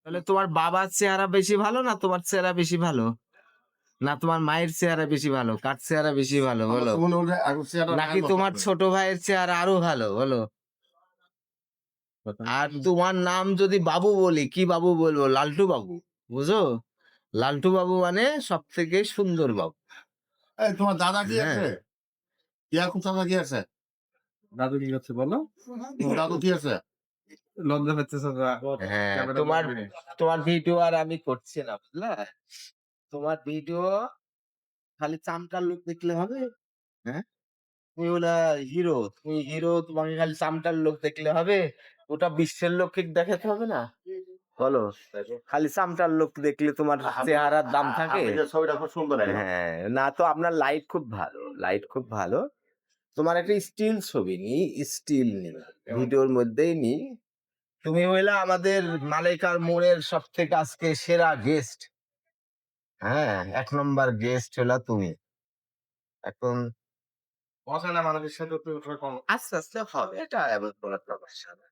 তাহলে তোমার বাবার চেহারা বেশি ভালো না তোমার চেহারা বেশি ভালো? না তোমার মায়ের চেহারা বেশি ভালো? কার চেহারা বেশি ভালো আমার বলো? তো মনে হয় এখন চেহারা নাকি মায়ের মতো তোমার হবে। ছোট ভাইয়ের চেহারা আরো ভালো বলো? আর তোমার নাম যদি বাবু বলি, কি বাবু বলবো? লালটু বাবু। বুঝো? লালটু বাবু মানে সবথেকে সুন্দর বাবু। এই তোমার দাদা কি হ্যাঁ। আছে? ইয়াকুব চাচা কি আছে? দাদু কি করছে বলো? তোমার দাদু কি আছে? লজ্জা পাচ্ছে না। হ্যাঁ, ক্যামেরা তোমার ধরবি নে। তোমার ভিডিও আর আমি করছি না, বুঝলা? তোমার ভিডিও খালি চামটার লোক দেখলে হবে? হ্যাঁ? তুমি ওলা হিরো, তুমি হিরো, তোমাকে খালি চামটার লোক দেখলে হবে? ওটা বিশ্বের লোককে দেখাতে হবে না? বলো? খালি চামটার লোক দেখলে তোমার চেহারার দাম থাকে? হাফিজের ছবিটা খুব সুন্দর এলো। হ্যাঁ, না তো আপনার লাইট খুব ভালো, লাইট খুব ভালো। তোমার একটা স্টিল ছবি নি, স্টিল নি, ভিডিওর মধ্যেই নি। তুমি হইলা আমাদের মালাইকার মোড়ের সবথেকে আজকে সেরা গেস্ট। হ্যাঁ, ১ নম্বর গেস্ট হলা তুমি। এখন অচেনা মানুষের সাথে তুই ওঠা কম। আস্তে, আস্তে হবে। এটা এমন কোনো সমস্যা না।